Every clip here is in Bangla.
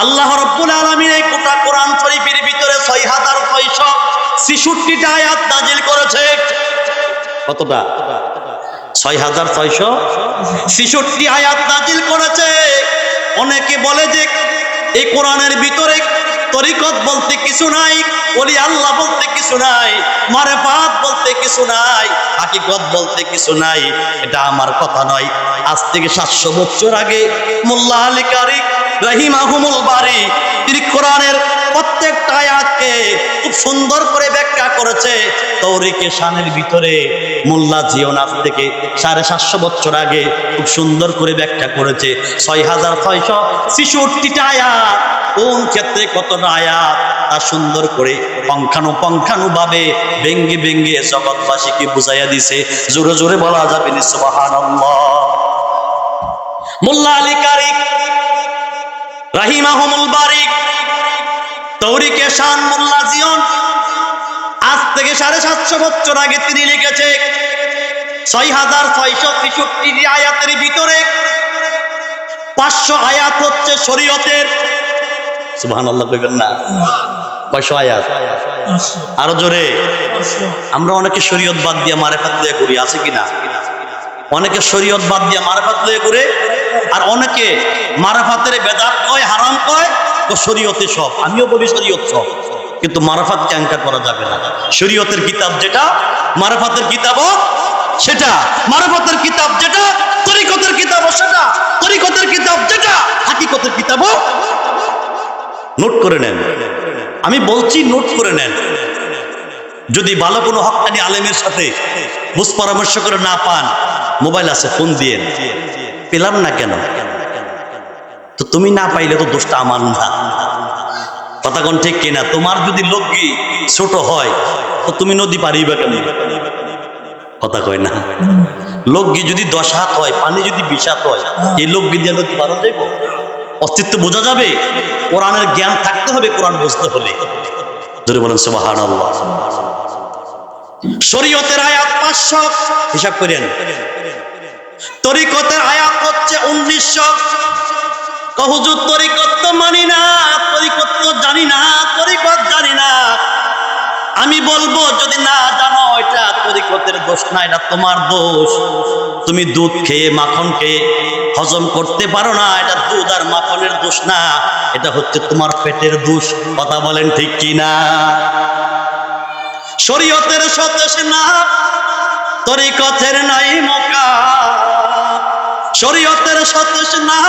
আল্লাহ রাব্বুল আলামিন এই গোটা কোরআন শরীফের ভিতরে 6666টা আয়াত নাজিল করেছে। কতটা? 6666 আয়াত নাজিল করেছে। অনেকে বলে যে এই কোরআনের ভিতরে তরিকত বলতে কিছু নাই, ওলি আল্লাহ বলতে কিছু নাই, মারেফাত বলতে কিছু নাই, হাকিকত বলতে কিছু নাই। এটা আমার কথা নয়। আজ থেকে 700 বছর আগে মোল্লা আলী কারি রাহিমাহুমুল বারি তিনি কোরআনের প্রত্যেকটা আয়াতকে খুব সুন্দর করে ব্যাখ্যা করেছে। তৌরিকে শানের ভিতরে মোল্লা জিয়ন আজ থেকে 750 বছর আগে খুব সুন্দর করে ব্যাখ্যা করেছে। 6666টা আয়াত, কোন ক্ষেত্রে কতটা আয়াত তা সুন্দর করে পঙ্খানুভাবে ব্যঙ্গে ব্যঙ্গে জগৎবাসীকে বুঝাইয়া দিছে। জোরে জোরে বলা যাবে না সুবহানাল্লাহ। মোল্লা আলী কারি রাহিমাহুমুল বারি তৌরিকে শান মোল্লা জিয়ন আজ থেকে 750 বছর আগে তিনি লিখেছে 6663 আয়াতের ভিতরে 500 আয়াত হচ্ছে শরীয়তের। সুবহানাল্লাহ কইবেন না? 500 আয়াত। আরো জোরে। আমরা অনেকে শরীয়ত বাদ দিয়ে মারেফাত লয়ে ঘুরি, আছে কিনা? অনেকে শরীয়ত বাদ দিয়ে মারেফাত লয়ে ঘুরে, আর অনেকে মারেফাতের বেদাত কয়, হারাম কয়, তো শরীয়তে সব। আমিও বলি শরীয়ত সব, কিন্তু মারেফাত ক্যাঙ্কা করা যাবে না। শরীয়তের কিতাব যেটা, মারেফাতের কিতাবও সেটা, মারেফাতের কিতাব যেটা, তরিকতের কিতাবও সেটা, তরিকতের কিতাব যেটা, হাকিকতের কিতাবও। নোট করে নেন, আমি বলছি নোট করে নেন। যদি ভালো কোনো হক্কানি আলেমের সাথে বুঝ পরামর্শ করে না পান, মোবাইল আছে, ফোন দিয়ে। পেলাম না কেন? তো তুমি না পাইলে তো দোষটা আমার না। কথা কোন ঠিক কিনা? তোমার যদি লগ্গি ছোট হয় তো তুমি নদী পারিবা কেন? কথা কয় না। লগ্গি যদি 10 হাত হয়, পানি যদি 20 হাত হয়, এই লগ্গি দিয়ে নদী পার যাইব? অস্তিত্ব বোঝা যাবে? কোরআনের জ্ঞান থাকতে হবে কোরআন বুঝতে হলে। যদি বলেন সুবহানাল্লাহ। শরীয়তের আয়াত 500, হিসাব করেন। তরিকতের আয়াত হচ্ছে 1900। হুজুর তরিকত তো মানি না, তরিকত তো জানি না, তরিকত জানি না। আমি বলবো যদি না জানো এটা তরিকতের দোষ না, এটা তোমার দোষ। তুমি দুধ খেয়ে মাখন খেয়ে হজম করতে পারো না, এটা দুধ আর মাখনের দোষ না, এটা হচ্ছে তোমার পেটের দোষ। কথা বলেন ঠিক কিনা? শরীয়তের সতেশ না, তরিকতের নাই মকা। শরীয়তের সতেশ না,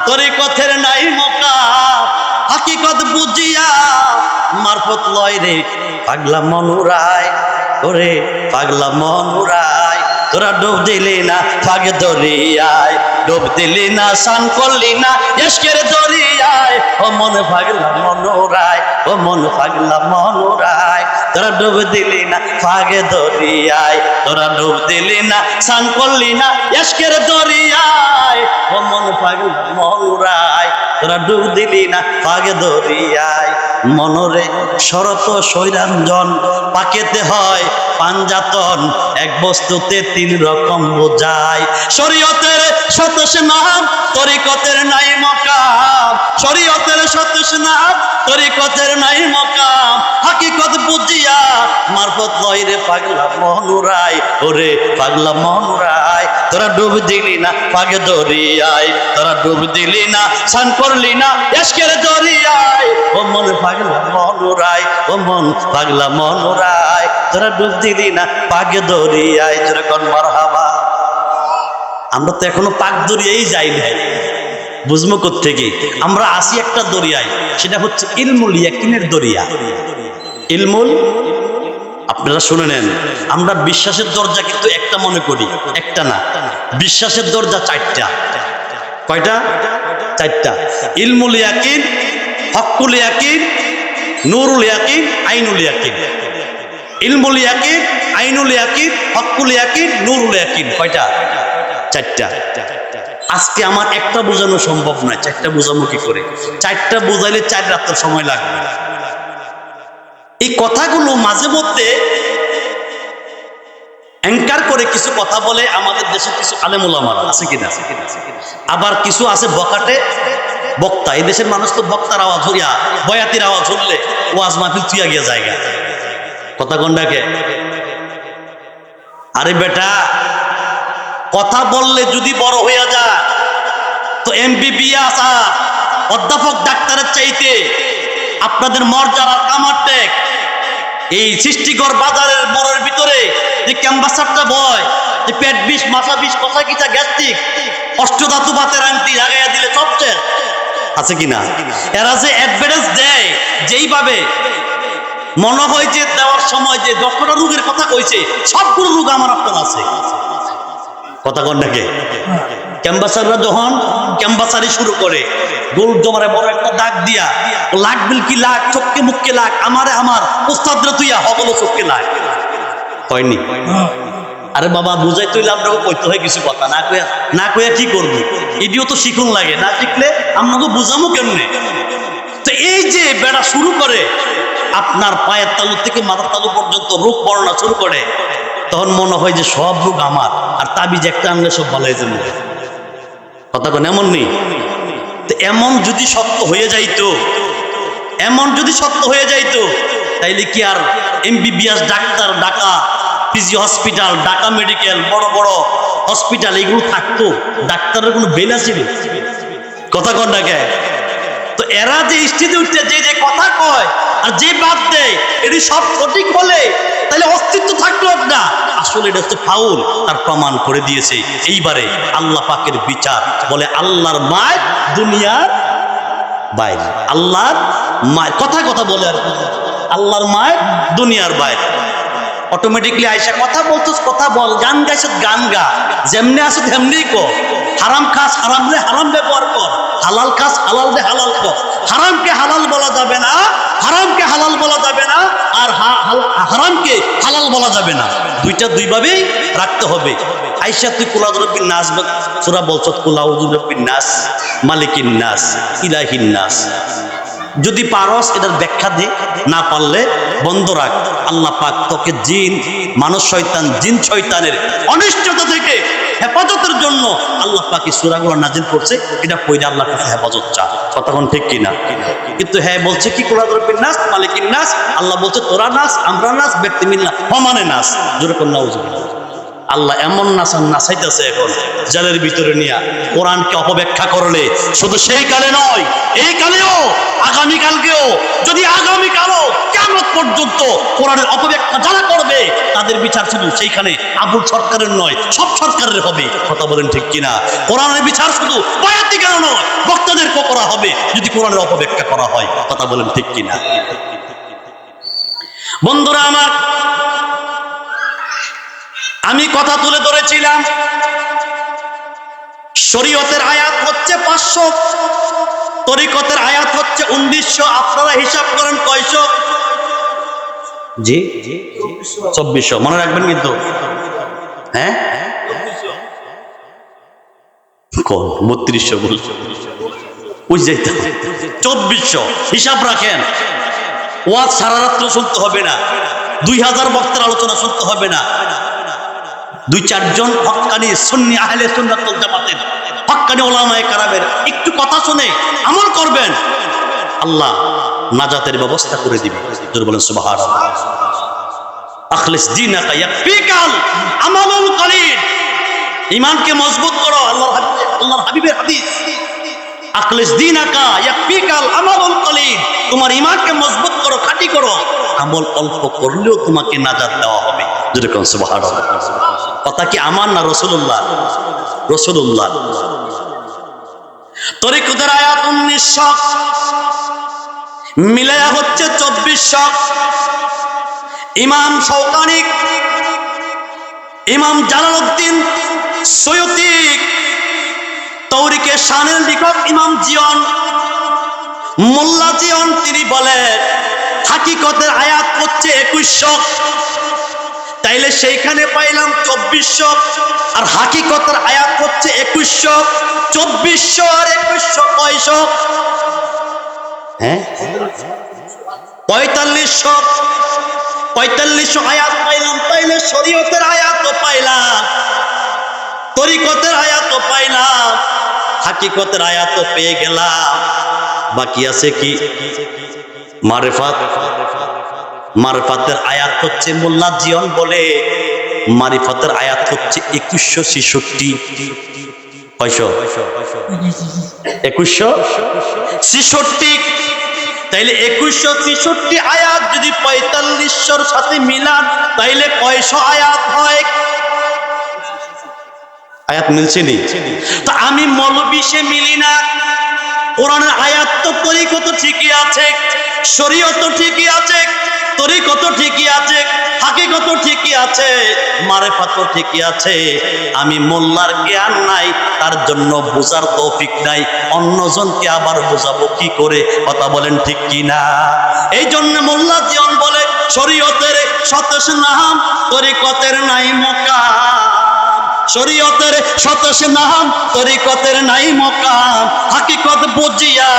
তরিকতের নাই মকা। হাকিকত বুঝিয়া মারফত লয় রে পাগলা মনুরায়, ওরে পাগলা মনুরায়। তোরা ডুব দিলি না ফাগে দরিয়ায়, ডুব দিলি না স্নান করলি না ইশকের দরিয়ায়। ও মন পাগলা মনুরায়, ও মন পাগলা মনুরায়। তোরা ডুব দিলি না ফাগে দরিয়ায়, তোরা ডুব দিলি না স্নান করলি না ইশকের দরিয়ায়। ও মন পাগলা মনুরায়, তোরা ডুব দিলি না ফাগে দরিয়ায়। মনরে শরত সৈরাঞ্জন পাকেতে হয় পাঞ্জাতন, এক বস্তুতে 3 রকম বোঝায়। শরীয়তের সতেশ নাম, তরিকতের নাই মকাম। শরীয়তের সতেশ নাম, তরিকতের নাই মকাম। হাকিকত বুঝিয়া মারফত লয় রে পাগলা মনুরায়, ওরে পাগলা মনুরায়। তোরা ডুব দিলি না পাগে দরিয়ায়, তোরা ডুব দিলি না স্নান করলি না ইশকের দরিয়ায়। ও মন পাগলা মনুরায়, ও মন পাগলা মনুরায়। তোরা ডুব দিলি না পাগে দরিয়ায়। যেরকম মারহাবা। আমরা তো এখনো পাক দরিয়ায় যাই নাই, বুঝবো কোত্থেকে? আমরা আসি একটা দরিয়ায়, সেটা হচ্ছে ইলমুল ইয়াকিনের দরিয়া। ইলমুল, আপনারা শুনে নেন, আমরা বিশ্বাসের দরজা কিন্তু একটা মনে করি, একটা না। বিশ্বাসের দরজা 4টা। কয়টা? 4টা। ইলমুল ইয়াকিন, হক্কুল ইয়াকিন, নূরুল ইয়াকিন, আইনুল ইয়াকিন। ইলমুল ইয়াকিন, আইনুল ইয়াকিন, হক্কুল ইয়াকিন, নূরুল ইয়াকিন। কয়টা? 4টা। আজকে আমার একটা বোঝানো সম্ভব নয়, 4টা বোঝাবো কি করে? 4টা বোঝাইলে 4 রাতের সময় লাগবে। এই কথাগুলো মাঝে মধ্যে অ্যাঙ্কার করে কিছু কথা বলে আমাদের দেশে কিছু আলেম ওলামারা আছে কিনা, আবার কিছু আছে বকাটে বক্তা। এই দেশের মানুষ তো বক্তার আওয়াজ হইয়া বয়াতির আওয়াজ হলে ওয়াজ মাহফিল তুইয়া গিয়া জায়গা কথা কোনটাকে। আরে বেটা, কথা বললে যদি বড় হইয়া যায় তো এমবিবিএস আর অধ্যাপক ডাক্তারের চাইতে আপনাদের মর্যাদার কামার টেক এই সৃষ্টিকর বাজারের মোড়ের ভিতরে যে ক্যাম্বাসারটা বয়, যে পেট বিষ, মাথা বিষ, কথা কিটা গ্যাস্ট্রিক, অষ্টধাতু বাতের আংটি লাগাইয়া দিলে সবচেয়ে আছে কিনা। এরা যে অ্যাডভার্টাইজ দেয় যেইভাবে মনে হয় যে দেওয়ার সময় যে 10টা রোগের কথা কইছে সবগুলো রোগ আমার আপনার আছে কথা কোনটাকে। ক্যাম্বাসাররা যখন ক্যাম্বাসারি শুরু করে গোল জমারে বড় একটা দাগ দিয়া লাখ বিল কি লাখ, চোখকে মুখকে লাখ, আমারে আমার উস্তাদরে তুইয়া হবলো চোখকে লাখ হয়নি। আরে বাবা বুঝাই তুই আমরাও কইতে হয় কিছু কথা না কইয়া কি করবো, এটিও তো শিখুন লাগে, না শিখলে আপনাকে বুঝামো কেমনে। তো এই যে বেড়া শুরু করে আপনার পায়ের তালু থেকে মাথার তালু পর্যন্ত রোগ বর্ণনা শুরু করে, তখন মনে হয় যে সব রোগ আমার, আর তাবিজ একটা আনলে সব ভালো হয়ে যাবে কথা কোন। এমন নেই তো, এমন যদি সত্য হয়ে যাইতো, এমন যদি সত্য হয়ে যাইতো তাইলে কি আর MBBS doctor, Dhaka PG hospital, Dhaka medical, বড় বড় হসপিটাল এগুলো থাকতো? ডাক্তারের কোনো বেলা ছিল কথা কোন ডাকে। তো এরা যে ইনস্টিটিউটে যে যে কথা কয় আর যে বাদ দেয় এটি সব সঠিক বলে তাহলে অস্তিত্ব থাকলো না, আসলে এটা হচ্ছে ফাউল, তার প্রমাণ করে দিয়েছে। এইবারে আল্লাহ পাকের বিচার বলে আল্লাহর মায় দুনিয়ার বাইরে, আল্লাহর মায় কথা কথা বলে আর আল্লাহর মায় দুনিয়ার বাইরে। অটোমেটিকলি আইসা কথা বলছস কথা বল, গান গাইছ গান গা, যেমনি আসো তেমনি কর, হারাম খাস হারাম রে হারাম ব্যবহার কর, হালাল খাস হালাল রে হালাল কর। হারামকে হালাল বলা যাবে না, হারামকে হালাল বলা যাবে না, আর হারামকে হালাল বলা যাবে না, দুইটা দুইভাবেই রাখতে হবে। আইসা তুই কুলাউযুবিন নাস সূরা বলছ, কুলাউযুবিন নাস মালিকিন নাস ইলাহিন নাস, যদি পারস এটার ব্যাখ্যা দে, না পারলে বন্ধ রাখ। আল্লাহ পাক তোকে জিন মানুষ শয়তান জিন শয়তানের অনিষ্টতা থেকে হেফাজতের জন্য আল্লাহ পাক এই সূরাগুলো নাজিল করছে, এটা পড়ে আল্লাহর কাছে হেফাজত চা কতক্ষণ ঠিক কিনা। কিন্তু হ্যাঁ বলছে কি কুলাউযুবিন নাস মালিকিন নাস, আল্লাহ বলছে তোরা নাস আমরা নাস ব্যক্তি মিল্লা সমানে নাস, জোরে কোন নাউযুবিল্লাহ। আল্লাহ এমন নাচান নাচাইতেছে এখন জেলের ভিতরে নিয়ে কোরআনকে অপব্যাখ্যা করলে, শুধু সেই কালে নয় এই কালেও আগামীকালকেও, যদি আগামীকালও কিয়ামত পর্যন্ত কোরআনের অপব্যাখ্যা যারা করবে তাদের বিচার শুধু সেইখানে আবুল সরকারের নয় সব সরকারের হবে কথা বলেন ঠিক কিনা। কোরআনের বিচার শুধু বয়াতি কেন নয় বক্তাদেরকে করা হবে যদি কোরআনের অপব্যাখ্যা করা হয় কথা বলেন ঠিক কিনা। বন্ধুরা আমার, আমি কথা তুলে ধরেছিলাম শরীয়তের আয়াত হচ্ছে 500, তরিকতের আয়াত হচ্ছে 1900, আপনারা হিসাব করেন কয়শো? জি 2400, মনে রাখবেন কিন্তু। হ্যাঁ 3200 বলছে, বুঝতে 2400 হিসাব রাখেন। ওয়াজ সারা রাত্র শুনতে হবে না, 2000 বক্তার আলোচনা শুনতে হবে না, 2-4 জন হক্কানি সুন্নি আহলে সুন্নাত ওয়াল জামাতের হক্কানি উলামায়ে কেরামের একটু কথা শুনে আমল করবেন, আল্লাহ নাজাতের ব্যবস্থা করে দিবে। জোরে বলেন সুবহানাল্লাহ। আখলিস দীনাকা ইয়াকফিকাল আমালুল কলিল, ঈমানকে মজবুত করো, আল্লাহর হাবিবের হাদিস, আখলিস দীনাকা ইয়াকফিকাল আমালুল কলিল, তোমার ঈমানকে মজবুত করো, খাঁটি করো, আমল অল্প করলেও তোমাকে নাজাত দেওয়া হবে। জোরে বলেন সুবহানাল্লাহ। কথা কি আমার না রাসূলুল্লাহ? রাসূলুল্লাহ। তরিকতের আয়াত 1900, মিলায়া হচ্ছে 2400। ইমাম শওকানি, ইমাম জালালউদ্দিন সৈয়দী তৌরিকে শানের লিখক ইমাম জিয়ন মোল্লা জিয়ন তিনি বলেন হাকিকতের আয়াত হচ্ছে 2100, তাইলে সেইখানে পাইলাম 2400, আর হাকিকতের আয়াত হচ্ছে 2100। 2400 আর 2100 কয়শো? হ্যাঁ 4500। 4500 আয়াত পাইলাম, তাইলে শরীয়তের আয়াতও পাইলাম, তরিকতের আয়াতও পাইলাম, হাকিকতের আয়াতও পেয়ে গেলাম। বাকি আছে কি? মারিফাত। মারিফাতের আয়াত হচ্ছে মোল্লা জিয়ন বলে, মারিফাতের আয়াত হচ্ছে 2166। কয়শো? 2166। তাইলে 2166 আয়াত যদি 4500 সাথে মিলান, তাইলে কয়শো আয়াত হয়? আয়াত মিলছে নি? তো আমি মৌলবি সে মিলি না। কোরআনের আয়াত তো তরিকত ঠিকই আছে, শরীয়ত ঠিকই আছে, তরিকত ঠিকই আছে, হাকিকত ঠিকই আছে, মারিফাত ঠিকই আছে। আমি মোল্লার জ্ঞান নাই, তার জন্য বোঝার তৌফিক নাই, অন্যজনকে আবার বোঝাবো কি করে? কথা বলেন ঠিক কি না? এই জন্য মোল্লা জিয়ন বলে শরীয়তের 27 নাম, তরিকতের নাই মোকাম। শরীয়তের 27 নাম, তরিকতের নাই মোকাম। হাকিকত বুঝিয়া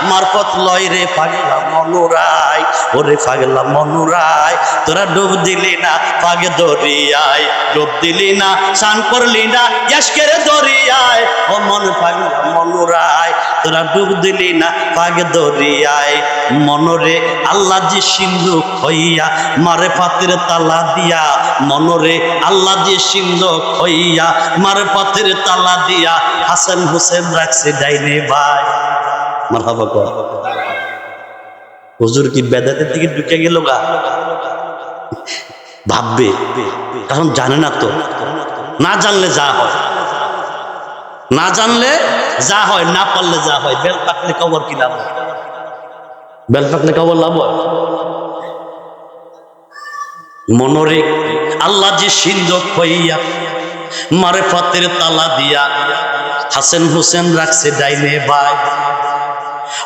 মারফত লয় রে পাগলা মনুরাই, ওরে পাগলা মনুরাই, তোরা ডুব দিলি না পাগে দরিয়ায়, ডুব দিলি না স্নান করলি না ইয়াসকের দরিয়ায়, ও মন পাগলা মনুরাই, তোরা ডুব দিলি না পাগে দরিয়ায়। মনরে আল্লাহ জি সিন্ধু হইয়া মারিফাতের তালা দিয়া, মনরে আল্লাহ জি সিন্ধু হইয়া মারিফাতের তালা দিয়া, হাসান হোসেন রাখছে ডাইনে ভাই। মারহাবা কর। হুজুর কি বেদাতের দিকে ঢুকে গেল গা? ভাববে, কারণ জানে না তো। না জানলে যা হয়, না জানলে যা হয়, না পারলে যা হয়। বেল পাকলে কবর কি লাভ? বেল পাকলে কবর লাভ? মনরে আল্লাহ জি সিন্ধু হইয়া মারিফাতের তালা দিয়া, হাসান হোসেন রাখছে ডাইনে ভাই।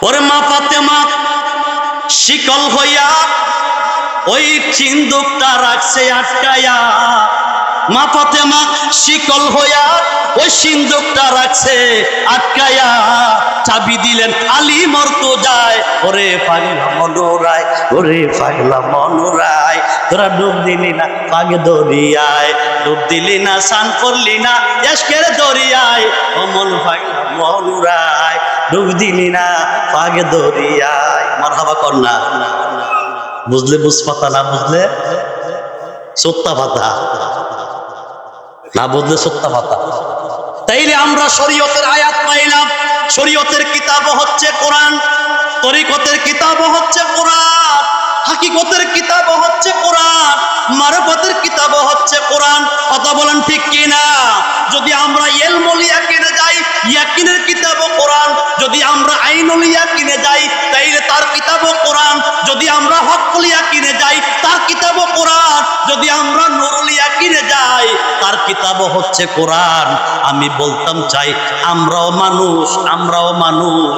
ওরে মা ফাতেমা শিকল হইয়া ওই সিন্ধুকটা রাখছে আটকায়া, মা ফাতেমা শিকল হইয়া ওই সিন্ধুকটা রাখছে আটকায়া, চাবি দিলেন আলী মর্তুজায়। ওরে পাগলা মনুরাই, ওরে পাগলা মনুরাই, তোরা ডুব দিলি না পাগে দরিয়ায়, ডুব দিলি না স্নান করলি না ইয়াসকের দরিয়ায়, ও মন পাগলা মনুরাই, ডুব দিলি না পাগে দরিয়ায়। মারহাবা কর না। বুঝলে বুঝ পাতা, না বুঝলে সত্তা পাতা, না বুঝলে সত্তা পাতা। তাইলে আমরা শরীয়তের আয়াত পাইলাম, শরীয়তের কিতাব হচ্ছে কোরআন, তরিকতের কিতাব হচ্ছে কোরআন, হাকিকতের কিতাব হচ্ছে কোরআন, মারিফাতের কিতাব হচ্ছে কোরআন। কথা বলেন ঠিক কি না? যদি আমরা ইলমুল ইয়াকিনে যাই, ইয়াকিনের কিতাব কোরআন। যদি আমরা আইনুল ইয়াকিনে যাই, তাইলে তার কিতাব কোরআন। যদি আমরা হকুল ইয়াকিনে যাই, তার কিতাব কোরআন। যদি আমরা নুরুল ইয়াকিনে যাই, তার কিতাব হচ্ছে কোরআন। আমি বলতাম চাই, আমরাও মানুষ, আমরাও মানুষ।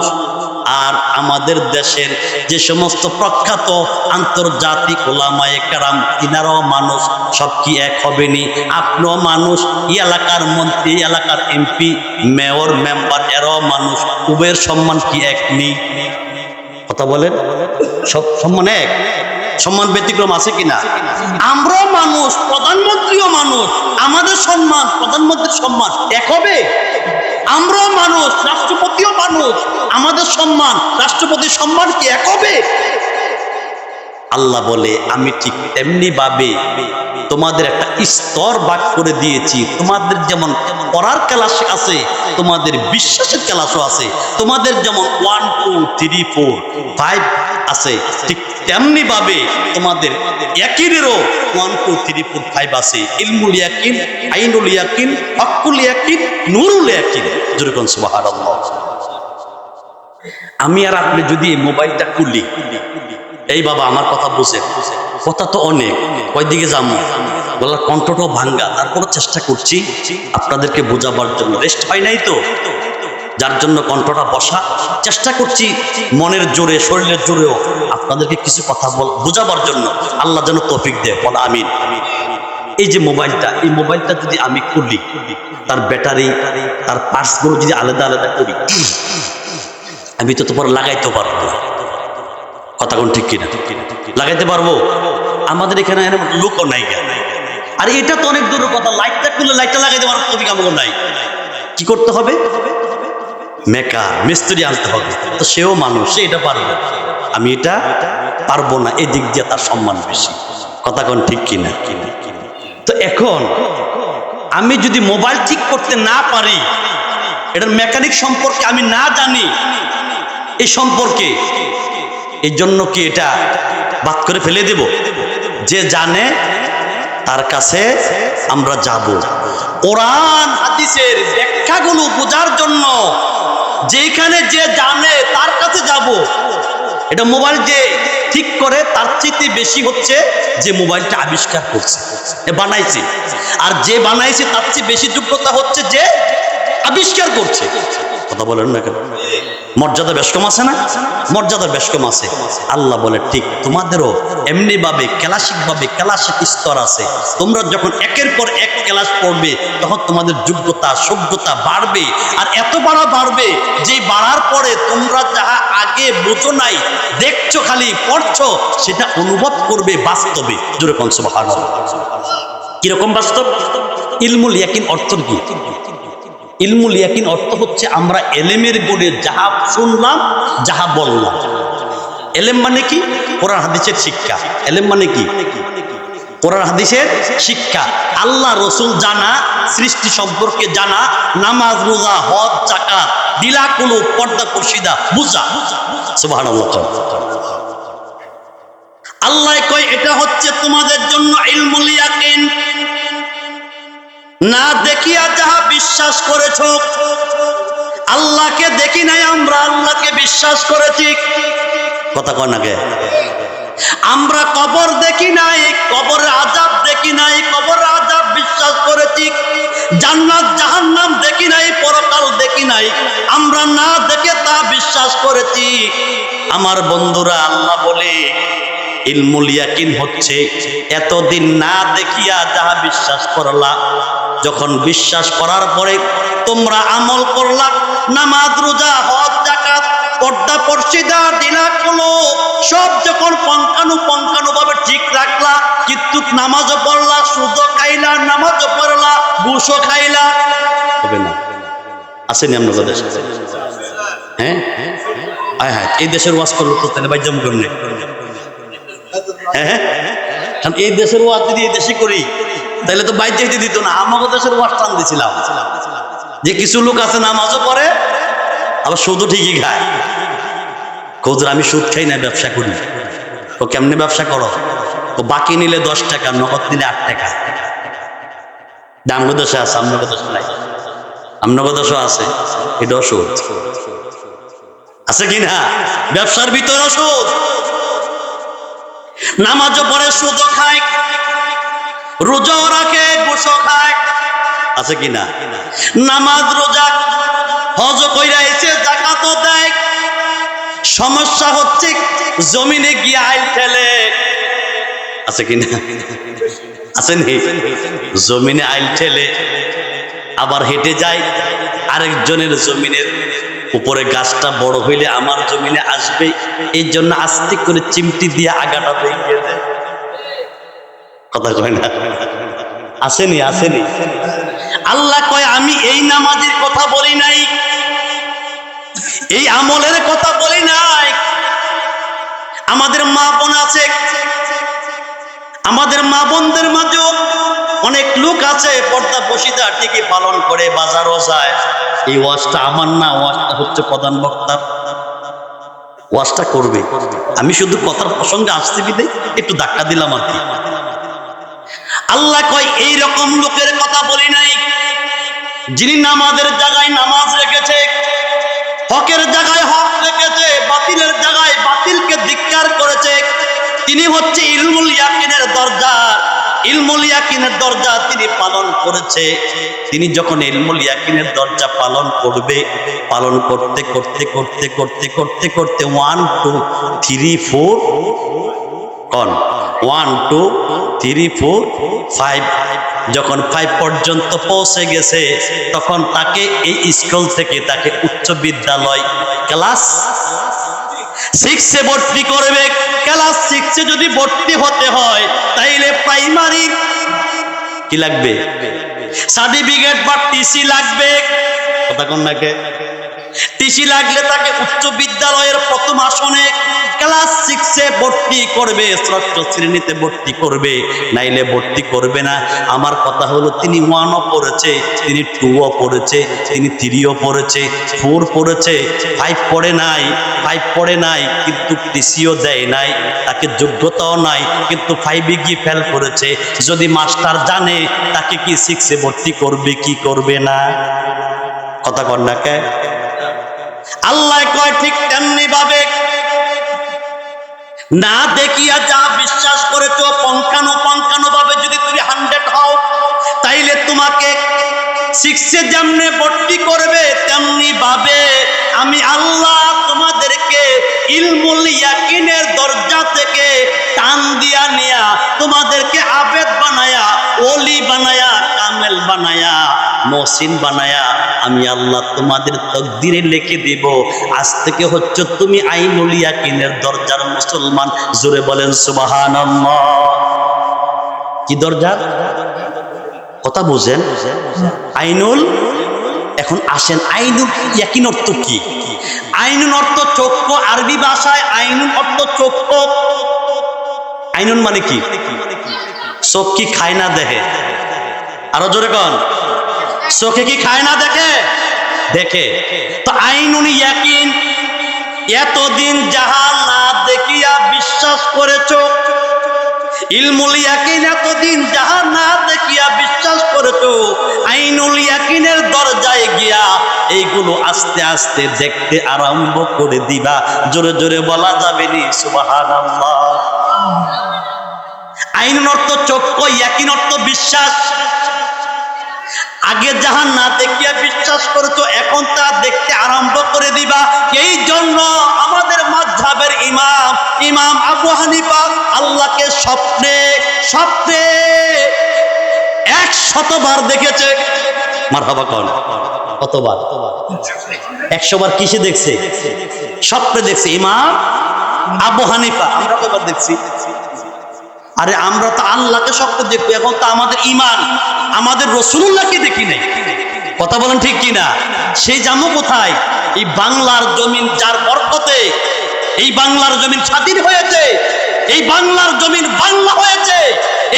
আর আমাদের দেশের যে সমস্ত প্রখ্যাত আন্তর্জাতিক ওলামায়ে কেরাম, তিনারাও মানুষ। সব কি এক হবে নি? আপনিও মানুষ, এই এলাকার মন্ত্রী, এলাকার এমপি, মেয়র, মেম্বার, এরাও মানুষ। উভয়ের সম্মান কি এক নেই? কথা বলেন, সব সম্মান এক, সম্মান ব্যতিক্রম আছে কিনা? আমরাও মানুষ, প্রধানমন্ত্রীও মানুষ, আমাদের সম্মান প্রধানমন্ত্রীর সম্মান এক হবে? আমরাও মানুষ, রাষ্ট্রপতিও মানুষ, আমাদের সম্মান রাষ্ট্রপতির সম্মান কি এক হবে? আল্লাহ বলে, আমি ঠিক তেমনি ভাবে তোমাদের একটা স্তর ভাগ করে দিয়েছি। তোমাদের যেমন পড়ার ক্লাস আছে, তোমাদের বিশ্বাসের ক্লাসও আছে। তোমাদের যেমন 1 2 3 4 5 আছে, ঠিক তেমনি ভাবে তোমাদের ইয়াকিনেরও 1 2 3 4 5 আছে। ইলমুল ইয়াকিন, আইনুল ইয়াকিন, হকুল ইয়াকিন, নুরুল ইয়াকিন। যেরকম সুবহানাল্লাহ। আমি আর আপনি যদি এই মোবাইলটা খুলি, এই বাবা আমার কথা বুঝেন, কথা তো অনেক, কয়দিকে যাবো, বলার কণ্ঠটাও ভাঙ্গা, তারপরও চেষ্টা করছি আপনাদেরকে বোঝাবার জন্য। রেস্ট পাই নাই তো, যার জন্য কণ্ঠটা বসা, চেষ্টা করছি মনের জোরে, শরীরের জোরেও আপনাদেরকে কিছু কথা বোঝাবার জন্য। আল্লাহ যেন তৌফিক দেয়, বল আমিন। এই যে মোবাইলটা, এই মোবাইলটা যদি আমি খুলি, তার ব্যাটারি, তার পার্টসগুলো যদি আলাদা আলাদা করি, আমি তো তোমার লাগাইতে পারবো। কথা কোন ঠিক কিনা? লাগাইতে পারবো? আমাদের এখানে লোকও নাই। আর এটা তো অনেক দূরের কথা, লাইটটা খুলে লাইটটা লাগাই দেওয়ার কবি কামড় নাই। কি করতে হবে? মেকার মিস্ত্রি আনতে হবে। তো সেও মানুষ, সে এটা পারবে, আমি এটা পারবো না, এদিক দিয়ে তার সম্মান বেশি। কথা কোন ঠিক কিনা? তো এখন আমি যদি মোবাইল ঠিক করতে না পারি, এটার মেকানিক সম্পর্কে আমি না জানি, এই সম্পর্কে, এই জন্য কি এটা বাদ করে ফেলে দেব? যে জানে তার কাছে আমরা যাব, কোরআন হাদিসের ব্যাখ্যাগুলো বোঝার জন্য যেখানে যে জানে তার কাছে যাব। এটা মোবাইল যে ঠিক করে তার চেয়ে বেশি হচ্ছে যে মোবাইলটা আবিষ্কার করছে, বানাইছে। আর যে বানাইছে তার চেয়ে বেশি যোগ্যতা হচ্ছে যে আবিষ্কার করছে। কথা বলেন না কেন? মর্যাদা বেশ কম আছে না? মর্যাদার বেশ কম আছে। আল্লাহ বলে ঠিক তোমাদেরও এমনি ভাবে ক্লাসিক স্তর আছে। তোমরা যখন একের পর এক ক্লাস পড়বে তখন তোমাদের যোগ্যতা সভ্যতা বাড়বে। আর এত বাড়বে যে বাড়ার পরে তোমরা যাহা আগে বোঝো নাই, দেখছো খালি পড়ছো, সেটা অনুভব করবে বাস্তবে। জোরে কোন সুবহানাল্লাহ। কিরকম বাস্তব? ইলমুল ইয়াকিন অর্থ কি? ইলমুল ইয়াকিন অর্থ হচ্ছে আমরা এলেমের গুণে যাহা শুনলাম, যাহা বললাম। এলেম মানে কি? কোরআন হাদিসের শিক্ষা। এলেম মানে কি? কোরআন হাদিসের শিক্ষা। আল্লাহ রসুল জানা, সৃষ্টি সম্পর্কে জানা, নামাজ রোজা হজ যাকাত দিলা কুলু পর্দা পর্শিদা বুঝা। সুবহানাল্লাহ। আল্লাহ কয় এটা হচ্ছে তোমাদের জন্য ইলমুল ইয়াকিন। না দেখিয়া যাহা বিশ্বাস করেছ, আল্লাহকে দেখি নাই, আমরা আল্লাহকে বিশ্বাস করেছি। কথা কয় না কে? আমরা কবর দেখি নাই, কবরের আযাব দেখি নাই, কবরের আযাব বিশ্বাস করেছি। জান্নাত জাহান্নাম দেখি নাই, পরকাল দেখি নাই, আমরা না দেখে তা বিশ্বাস করেছি। আমার বন্ধুরা, আল্লাহ বলে ইলমুল ইয়াকিন হচ্ছে এতদিন না দেখিয়া যাহা বিশ্বাস করলা, যখন বিশ্বাস করার পরে তোমরা আমল করলা, নামাজ রোজা হজ যাকাত পর্দা পর্শিদা দিলা কুলু সব যখন পঙ্কানুভাবে ঠিক রাখলা, কিন্তু নামাজও পড়লা, সুদও খাইলা, নামাজও পড়লা, ঘুষও খাইলা, হবে না? আসেনি আপনাদের দেশে? হ্যাঁ হ্যাঁ হ্যাঁ। এই দেশের ওয়াজ করলো তো তাহলে বাইজাম করলে, হ্যাঁ কারণ এই দেশের ওয়াজ যদি এই দেশে করি তাহলে তো বাইর যাইতে দিত না। আমাদের দেশের ওয়াজ টান দিছিলাম যে কিছু লোক আছে নামাজও পড়ে আবার সুদও ঠিকই খায়। খোঁজ আমি সুদ খাই না, ব্যবসা করি। ও কেমনে ব্যবসা করো? ও বাকি নিলে 10 টাকা, নগদ নিলে 8 টাকা। আমগো দেশে আছে, আমগো দেশে নাই। আমগো দেশও আছে, এটাও সুদ আছে কিনা? ব্যবসার ভিতরেও সুদ। নামাজও পড়ে, সুদও খায়, রোজাও রাখে, ঘুষও খায়, আছে কিনা? নামাজ রোজা হজ কইরা এসে যাকাতও দেয়। সমস্যা হচ্ছে জমিনে গিয়ে আইল ঠেলে, আছে কিনা? আসেনি? জমিনে আইল ঠেলে আবার হেঁটে যায় আরেকজনের জমিনের উপরে। গাছটা বড় হইলে আমার জমিনে আসবে, এই জন্য আস্তে করে চিমটি দিয়ে আগাটা ভেঙে দেয়। কথা কয় না? আসেনি? আসেনি? আল্লাহ কয় আমি এই নামাজের কথা বলি নাই, এই আমলের কথা বলি নাই। আমাদের মা বোন আছে, আমাদের মা বোনদের মাঝেও অনেক লোক আছে পর্দা পর্শিদা ঠিকই পালন করে, বাজারও যায়। এই ওয়াজটা আমার না, ওয়াজটা হচ্ছে প্রধান বক্তার। ওয়াজটা করবে, আমি শুধু কথার প্রসঙ্গে আসতে বিদে একটু ধাক্কা দিলাম আর কি। আল্লাহ কয় এই রকম লোকের কথা বলি নাই, যিনি নামাজের জায়গায় নামাজ রেখেছে, হকের জায়গায় হক রেখেছে, বাতিলের জায়গায় বাতিলকে ধিক্কার করেছে, তিনি হচ্ছে ইলমুল ইয়াকিনের দরজা। ইলমুল ইয়াকিনের দরজা তিনি পালন করেছে। তিনি যখন ইলমুল ইয়াকিনের দরজা পালন করবে, পালন করতে করতে করতে করতে করতে করতে 1 2 3 4 কোন 1 2 3 4 5 যখন 5 পর্যন্ত পৌঁছে গেছে, তখন তাকে এই স্কুল থেকে তাকে উচ্চ বিদ্যালয় ক্লাস 6 ভর্তি করবে, ক্লাস 6 যদি ভর্তি হতে হয় তাইলে প্রাইমারি কি লাগবে? সার্টিফিকেট বা টিসি লাগবে। কথা কোন নাকে? টিসি লাগলে তাকে উচ্চ বিদ্যালয়ের প্রথম আসনে ক্লাস 6 ভর্তি করবে, ষষ্ঠ শ্রেণীতে ভর্তি করবে, নাইলে ভর্তি করবে না। আমার কথা হলো তিনি 1ও পড়েছে, তিনি 2ও পড়েছে, তিনি 3ও পড়েছে, 4 পড়েছে, 5 পড়ে নাই কিন্তু টিসিও দেয় নাই, তাকে যোগ্যতাও নাই কিন্তু 5 গিয়ে ফেল করেছে। যদি মাস্টার জানে তাকে কি 6 ভর্তি করবে কি করবে না? কথা কর না কে? আল্লাহ কয় ঠিক তেমনি ভাবে না দেখিয়া যা বিশ্বাস করেছো পঙ্কানো ভাবে যদি তুমি 100 হও তাইলে তোমাকে 6 যেমনে ভর্তি করবে তেমনি ভাবে আমি আল্লাহ তোমাদেরকে ইলমুল ইয়াকিনের দরজা থেকে টান দিয়া নিয়া তোমাদেরকে আবেদ বানায়া, ওলি বানায়া, কামেল বানায়া, মহসিন বানায়া আমি আল্লাহ তোমাদের তকদিরে লিখে দিব। আজ থেকে হচ্ছে তুমি আইনুল ইয়াকিনের দরজার মুসলমান। জোরে বলেন সুবহানাল্লাহ। কি দরজা? কথা বুঝেন? আইনুল। এখন আসেন আইনুল ইয়াকিন অর্থ কি? আইনুল অর্থ চক্ষু, আরবি ভাষায় আইনুল অর্থ চক্ষু। আইনুল মানে কি? চোখ কি খায় না দেখে? আরো জোরে কন। চোখে কি খায় না দেখে? দেখে। তো আইনুল ইয়াকিন, এতদিন যাহা না দেখিয়া বিশ্বাস করেছো, ইলমুল ইয়াকিন এতদিন যাহা না দেখিয়া বিশ্বাস করেছো, আইনুল ইয়াকিনের দরজায় গিয়া এইগুলো আস্তে আস্তে দেখতে আরম্ভ করে দিবা। জোরে জোরে বলা যাবে নি সুবহানাল্লাহ। আইনুল অর্থ চক্ষু, ইয়াকিন অর্থ বিশ্বাস। আগে যাহা না দেখিয়া বিশ্বাস করেছো এখন তা দেখতে আরম্ভ করে দিবা। এই জন্য আমাদের মাযহাবের ইমাম আবু হানিফা আল্লাহকে স্বপ্নে 100 বার দেখেছে। মারহাবা কন। কতবার? 100 বার। কিসে দেখছে? স্বপ্নে দেখছে। ইমাম আবু হানিফা। আমরা কয়বার দেখছি? আরে আমরা তো আল্লাহকে স্বপ্নে দেখবো, এখন তো আমাদের ঈমান, আমাদের রাসূলুল্লাহকে দেখি নাই। কথা বলেন ঠিক কিনা? সেই জামু কোথায়? এই বাংলার জমিন যার বরকতে এই বাংলার জমিন স্বাধীন হয়েছে, এই বাংলার জমিন বাংলা হয়েছে,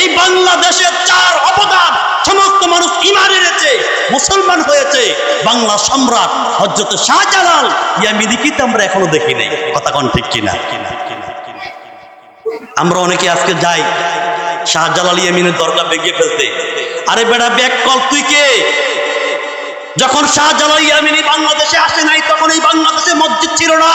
এই বাংলাদেশের 4 অবদান সমস্ত মানুষ ঈমান এনেছে, মুসলমান হয়েছে। বাংলা সম্রাট হযরত শাহজালাল ইয়ামিনীকে তো আমরা এখনো দেখি নাই। কথা কোন ঠিক কিনা? আমরা অনেকে আজকে যাই শাহজালাল ইয়ামিনের দরগা ভেঙে ফেলতে। আরে বেটা ব্যাক কল, তুই কে? যখন শাহজালাল ইয়ামিনী বাংলাদেশে আসে নাই তখন এই বাংলাদেশে মসজিদ ছিল না,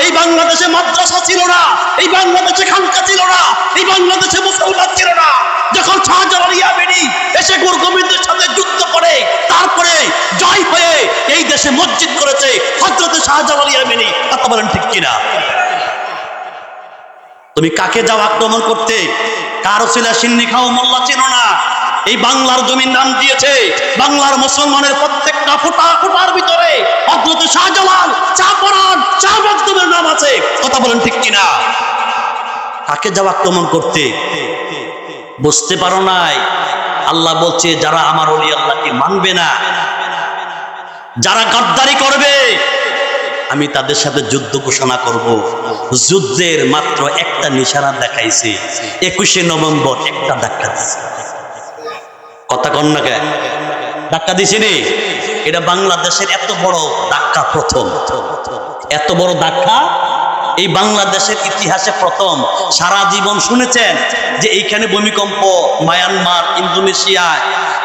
এই বাংলাদেশে মাদ্রাসা ছিল না, এই বাংলাদেশে খানকা ছিল না, এই বাংলাদেশে মুসলমান ছিল না। যখন শাহজালাল ইয়ামিনী এসে গোরগোবিন্দের সাথে যুদ্ধ করে তারপরে জয় হয়ে এই দেশে মসজিদ করেছে হযরত শাহজালাল ইয়ামিনী। কথা বলেন ঠিক কিনা? তুমি কাকে যাও আক্রমণ করতে? কারো ছিল সিন্নি খাও মোল্লা চেনো না। এই বাংলার জমির নাম দিয়েছে বাংলার মুসলমানের প্রত্যেকটা ফোঁটার ভিতরে হযরত শাহজালাল, চাপরান, শাহ মখদুমের নাম আছে। কথা বলেন ঠিক কিনা? কাকে যাও আক্রমণ করতে? বুঝতে পারো নাই? আল্লাহ বলছে যারা আমার ওলি আল্লাহকে মানবে না, যারা গাদ্দারি করবে আমি তাদের সাথে যুদ্ধ ঘোষণা করব। যুদ্ধের মাত্র একটা নিশানা দেখাইছে, 21শে নভেম্বর একটা ধাক্কা দিছে। কথা কন না কে? ধাক্কা দিছিনি? এটা বাংলাদেশের এত বড় ধাক্কা প্রথম। এত বড় ধাক্কা এই বাংলাদেশের ইতিহাসে প্রথম। সারা জীবন শুনেছেন যে এইখানে ভূমিকম্প, মায়ানমার, ইন্দোনেশিয়া,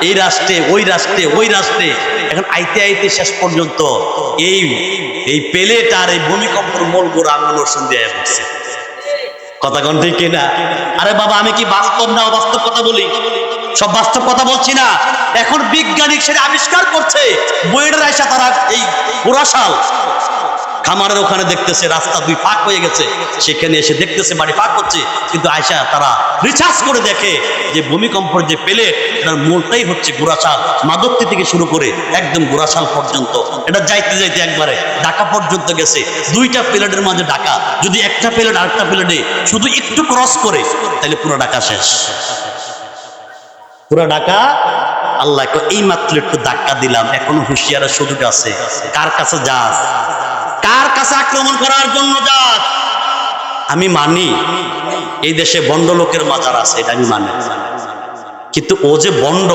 এই রাষ্ট্রে ওই রাষ্ট্রে ওই রাষ্ট্রে। এখন আইতে আইতে শেষ পর্যন্ত এই প্লেট আর এই ভূমিকম্পের মূল গোড়া আঙ্গুল দিয়ে বসছে। কথা কোন ঠিক কিনা? আরে বাবা, আমি কি বাস্তব না অবাস্তব কথা বলি? সব বাস্তব কথা বলছি না। এখন বিজ্ঞানিক সেটা আবিষ্কার করছে, বইয়ের আয়সা তারা এই পুরাশাল খামারের ওখানে দেখতেছে রাস্তা দুই ফাঁক হয়ে গেছে, সেখানে এসে দেখতেছে বাড়ি ফাঁক হচ্ছে, কিন্তু আয়সা তারা রিসার্চ করে দেখে যে ভূমিকম্পের যে প্লেট, এটার মূলটাই হচ্ছে গুড়াশাল, মাদকটি থেকে শুরু করে একদম গুড়াশাল পর্যন্ত, এটা যাইতে যাইতে একবারে ঢাকা পর্যন্ত গেছে। দুইটা প্লেটের মাঝে ঢাকা, যদি একটা প্লেট আরেকটা প্লেটে শুধু একটু ক্রস করে তাহলে পুরো ঢাকা শেষ, পুরো ঢাকা। আল্লাহ এই মাত্র একটু ধাক্কা দিলাম, এখনো হুঁশিয়ারের সুযোগ আছে। কার কাছে যাস, কার কাছে আক্রমণ করার জন্য যাস? আমি মানি এই দেশে বন্ড লোকের মাজার আছে, এটা আমি মানি, কিন্তু ও যে বন্ড,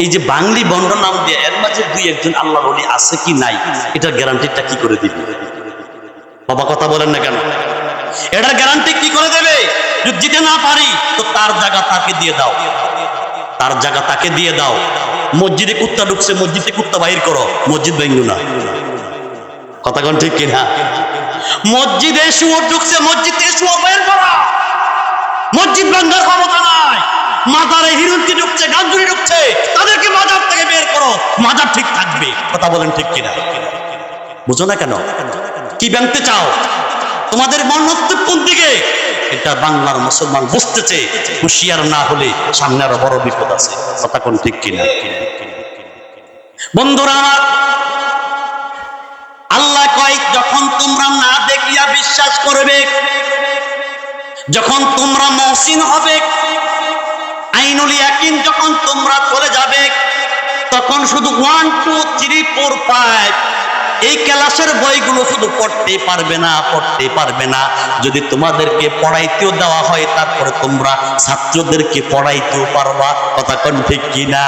এই যে বাঙালি বন্ড নাম দিয়ে এর মাঝে দুই একজন আল্লাহর ওলি আছে কি নাই, এটার গ্যারান্টিটা কি করে দিবে? বাবা কথা বলেন না কেন? এটার গ্যারান্টি কি করে দেবে? যদি দিতে না পারি তো তার জায়গা তাকে দিয়ে দাও, তার জায়গা তাকে দিয়ে দাও। মসজিদে কুত্তা ঢুকছে, মসজিদে কুত্তা বাহির করো, মসজিদ ভেঙ্গো না। কথা কোন ঠিক কিনা? মসজিদে শুয়োর ঢুকছে, মসজিদে শুয়োর বের করা, মসজিদ ভাঙ্গার ক্ষমতা নাই। মাজারে হিরুন্তি ঢুকছে, গাঞ্জুরি ঢুকছে, তাদেরকে মাজার থেকে বের করো, মাজার ঠিক থাকবে। কথা বলেন ঠিক কিনা? বুঝো না কেন? কি ভাঙতে চাও? তোমাদের মনস্তব কোন দিকে? এটা বাংলার মুসলমান বুঝতেছে, হুঁশিয়ার না হলে সামনে আরো বড় বিপদ আছে। কথা কোন ঠিক কিনা? বন্ধুরা আমার, আল্লাহ কয় যখন তোমরা না দেখিয়া বিশ্বাস করবে, যখন তোমরা মহসিন হবে, আইনুল ইয়াকিন যখন তোমরা চলে যাবে, তখন শুধু 1 2 3 4 5 এই ক্লাসের বইগুলো শুধু পড়তে পারবে না, পড়তে পারবে না। যদি তোমাদেরকে পড়াইতেও দেওয়া হয়, তারপরে তোমরা ছাত্রদেরকে পড়াইতেও পারবা। কথা কোন ঠিক কিনা?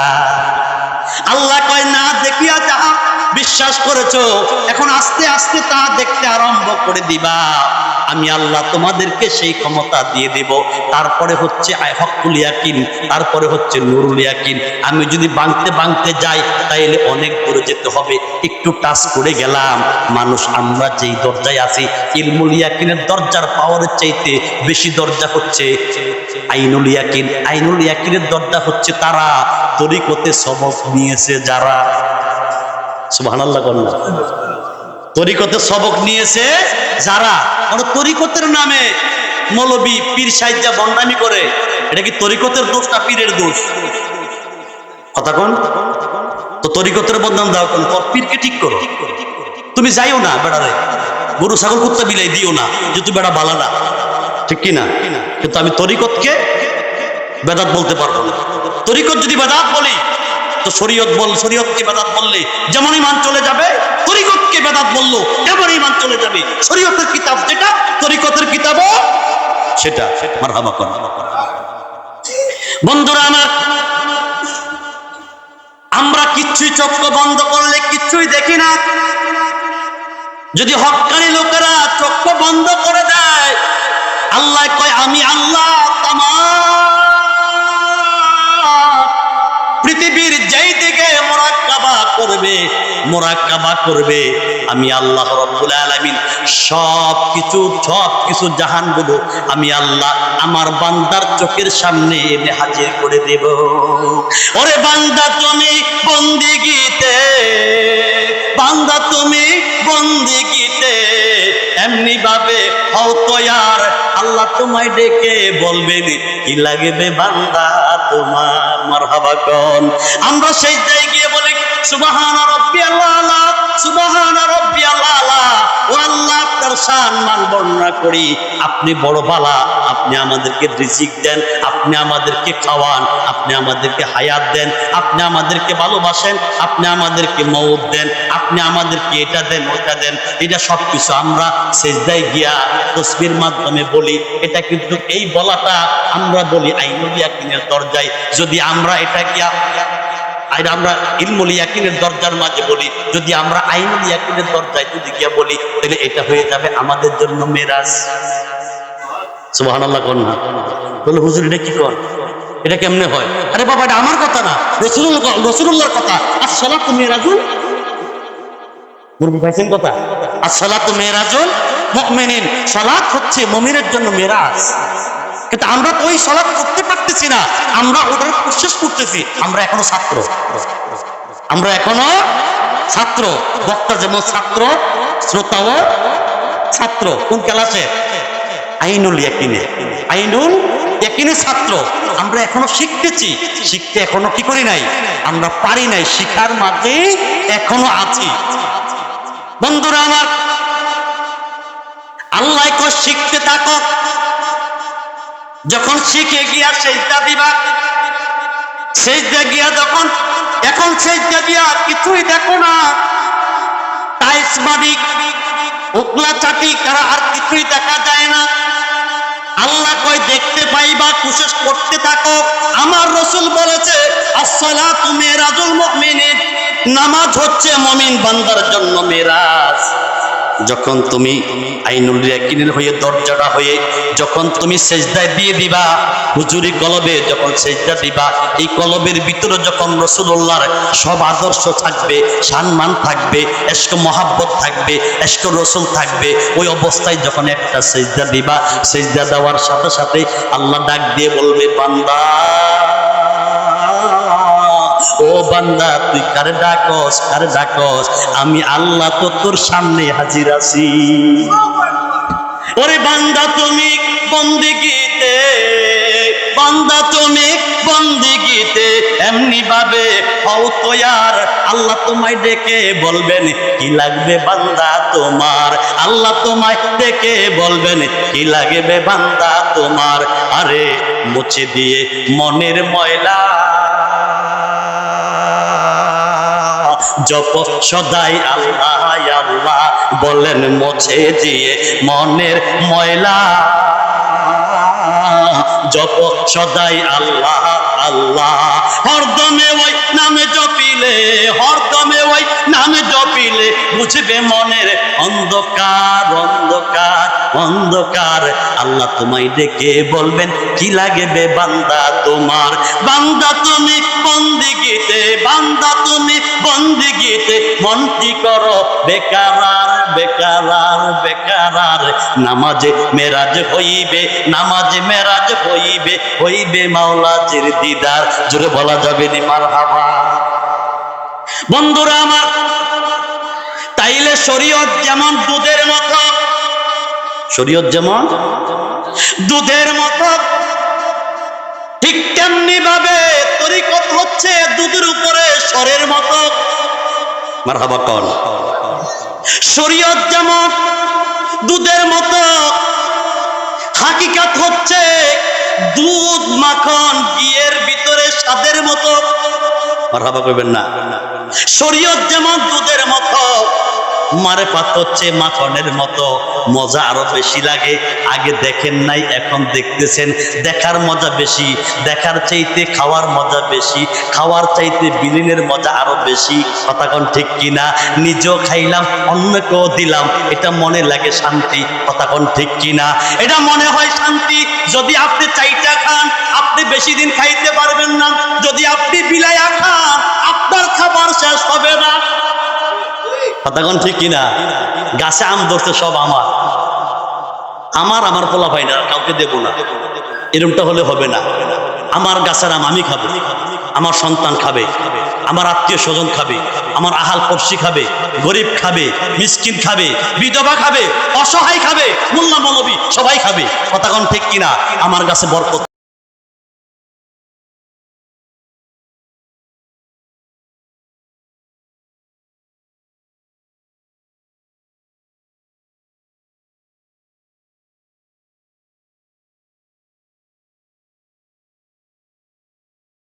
আল্লাহ কয় না দেখিয়া যাহা বিশ্বাস করেছো, এখন আস্তে আস্তে তা দেখতে আরম্ভ করে দিবা। আমি আল্লাহ তোমাদেরকে সেই ক্ষমতা দিয়ে দেব। তারপরে হচ্ছে হকুল ইয়াকিন, তারপরে হচ্ছে নুরুল ইয়াকিন। আমি যদি বাঁধতে বাঁধতে যাই তাইলে অনেক দূরে যেতে হবে। একটু টাচ করে গেলাম। মানুষ আমরা যেই দরজায় আছি, ইলমুল ইয়াকিনের দরজার পাওয়ারের চাইতে বেশি দরজা হচ্ছে আইনুল ইয়াকিন। আইনুল ইয়াকিনের দরজা হচ্ছে তারা তরিকতে সবক নিয়েছে যারা। সুবহানাল্লাহ কন্যা। তরিকতে সবক নিয়েছে যারা। তরিকতের নামে মৌলবী পীর সাহিত্যা বন্ডামি করে, এটা কি তরিকতের দোষ না পীরের দোষ? কথা কোন? তো তরিকতের বদনাম দাও কোন? পীরকে ঠিক করো। তুমি যাইও না বেড়ারে, গরু ছাগল কুত্তা বিলাই দিও না যে তুই বেড়া বালা না, ঠিক কিনা? কিন্তু আমি তরিকতকে বেদাত বলতে পারবো না। তরিকত যদি বেদাত বলি তো শরীয়তকে বেদাত বললে যেমন ঈমান চলে যাবে, তরিকতকে বেদাত বললো তেমন ঈমান চলে যাবে। শরীয়তের কিতাব যেটা, তরিকতের কিতাবও সেটা। মারহাবা কর। বন্ধুরা আমার, আমরা কিচ্ছুই চক্ষু বন্ধ করলে কিচ্ছুই দেখি না। যদি হক্কানি লোকেরা চক্ষু বন্ধ করে দেয়, আল্লাহ কয় আমি আল্লাহ পৃথিবীর যেই দিকে মোরাক্কাবা করবে আমি আল্লাহ রাব্বুল আলামিন সবকিছু জাহানগুলো আমি আল্লাহ আমার বান্দার চোখের সামনে এনে হাজির করে দেব। ওরে বান্দা তুমি বন্দিগিতে এমনি ভাবে হও তৈয়ার, আল্লাহ তোমায় ডেকে বলবেন কি লাগবে বান্দা তোমার। মারহাবা কোন? আমরা সেই জায়গায় বলি সুবহানা রাব্বিয়াল আলা, সুবহানা রাব্বিয়াল আলা। ও আল্লাহ, আপনার সম্মান বর্ণনা করি, আপনি বড় বালা, আপনি আমাদেরকে রিজিক দেন, আপনি আমাদেরকে খাওয়ান, আপনি আমাদেরকে হায়াত দেন, আপনি আমাদেরকে ভালোবাসেন, আপনি আমাদেরকে মওত দেন, আপনি আমাদেরকে এটা দেন ওটা দেন। এটা সবকিছু আমরা সিজদায় গিয়া তাসবির মাধ্যমে বলি। এটা কিন্তু এই বলাটা আমরা বলি আইনুল ইয়াকিনের দরজায়। যদি আমরা এটা গিয়া আমরা ইলমুল ইয়াকিনের দরজার মাঝে বলি, যদি আমরা আইনুল ইয়াকিনের দরজায় যদি গিয়া বলি, তাহলে এটা হয়ে যাবে আমাদের জন্য মেরাজ। সুবহানাল্লাহ কোন? বলে হুজুর এটা কি কর, এটা কেমনে হয়? আরে বাবা, এটা আমার কথা না, রাসূলুল্লাহর কথা। আসসালাতু মিরাজুল মুরবি পাইছেন কথা, আসসালাতু মিরাজুল মুমিনিন। সালাত হচ্ছে মুমিনের জন্য মেরাজ। কিন্তু আমরা তো ওই সালাত করতে পারতেছি না, আমরা ওটার প্রসেস করতেছি। আমরা এখনো ছাত্র, বক্তা যেমন ছাত্র, শ্রোতা ও ছাত্র। কোন ক্লাসে? আইনুল ইয়াকিনে, আইনুল ইয়াকিনে ছাত্র। আমরা এখনো শিখতেছি, শিখতে এখনো কি করি নাই, আমরা পারি নাই, শিখার মাঝে এখনো আছি। বন্ধুরা আমার, আল্লাহ কো শিখতে থাকো, যখন শিখে গিয়া সেজদা দিবা, সেজদা গিয়া যখন, এখন সেজদা দিয়া কিছুই দেখো না, টাইস মালিক উকলা চাটি কারা আর কিছুই দেখা যায় না। আল্লাহ কয় দেখতে পাইবা, কোশিশ করতে থাকো। আমার রাসূল বলেছে আসসালাতু মিরাজুল মুমিনিন, নামাজ হচ্ছে মুমিন বান্দার জন্য মিরাজ। যখন তুমি আইনুল ইয়াকিনের হয়ে দরজাটা হয়ে যখন তুমি সেজদায় দিয়ে দিবা, হুজুরি কলবে যখন সেজদা দিবা, এই কলবের ভিতরে যখন রাসূলুল্লাহর সব আদর্শ থাকবে, সম্মান থাকবে, ইশক মহব্বত থাকবে, ইশক রাসূল থাকবে, ওই অবস্থায় যখন একটা সেজদা দিবা, সেজদা দেওয়ার সাথে সাথে আল্লাহ ডাক দিয়ে বলবে বান্দা, ও বান্দা তুই কারে ডাকস, কারে ডাকস? আমি আল্লাহ তো তোর সামনে হাজির আছি। ওরে বান্দা তুমি বন্দেগীতে, বান্দা তুমি বন্দেগীতে এমনি ভাবে হও তৈয়ার, আল্লাহ তোমায় ডেকে বলবেন কি লাগবে বান্দা তোমার, আল্লাহ তোমায় ডেকে বলবেন কি লাগবে বান্দা তোমার। আরে মুছে দিয়ে মনের ময়লা, জপ সদাই আল্লাহ আল্লাহ বলেন মুছে দিয়ে মনের ময়লা, জপ সদাই আল্লাহ আল্লাহ। হরদমে ওই নামে জপিলে, হরদমে ওই নামে জপিলে বুঝবে মনের অন্ধকার, অন্ধকার, অন্ধকার। আল্লাহ তোমায় ডেকে বলবেন কি লাগবে বান্দা তোমার। বান্দা তুমি বন্দেগীতে, বান্দা তুমি বন্দেগীতে মনটি করো বেকারার, বেকারার, বেকারার। নামাজে মেরাজ হইবে, নামাজে মেরাজ হইবে, হইবে মাওলাজির দিদার। জোরে বলা যাবে নি মারহাবা। বন্ধুরা আমার, তাইলে শরীয়ত যেমন দুধের মতো, শরীয়ত যেমন দুধের মতো, ঠিক তেমনি ভাবে তরিকত হচ্ছে দুধের উপরে সরের মতো। মারহাবা কোন? শরীয়ত যেমন দুধের মতো, হাকিকাত হচ্ছে দুধ মাখন ঘিয়ের ভিতরে স্বাদের মতো। মারহাবা কইবেন না? শরীয়ত যেমন দুধের মতো, মারেফাত হচ্ছে মাখনের মতো, মজা আরো বেশি লাগে। আগে দেখেন নাই, এখন দেখতেছেন, দেখার মজা বেশি, দেখার চাইতে খাওয়ার মজা বেশি, খাওয়ার চাইতে বিলীনের মজা আরো বেশি। কথা কোন ঠিক কিনা? নিজেও খাইলাম, অন্যকেও দিলাম, এটা মনে লাগে শান্তি। কথা কোন ঠিক কিনা? এটা মনে হয় শান্তি। যদি আপনি চাইটা খান, আপনি বেশি দিন খাইতে পারবেন না। যদি আপনি বিলাইয়া খান, আপনার খাবার শেষ হবে না। কথা কোন ঠিক কিনা? গাছে আম ধরছে সব আমার, আমার আমার পোলা ভাই না, কাউকে দেব না, এরকমটা হলে হবে না। আমার গাছের আম আমি খাবো, আমার সন্তান খাবে, আমার আত্মীয় স্বজন খাবে, আমার আহাল পড়শি খাবে, গরিব খাবে, মিসকিন খাবে, বিধবা খাবে, অসহায় খাবে, মোল্লা মৌলবী সবাই খাবে। কথা কোন ঠিক কিনা? আমার গাছে বরকত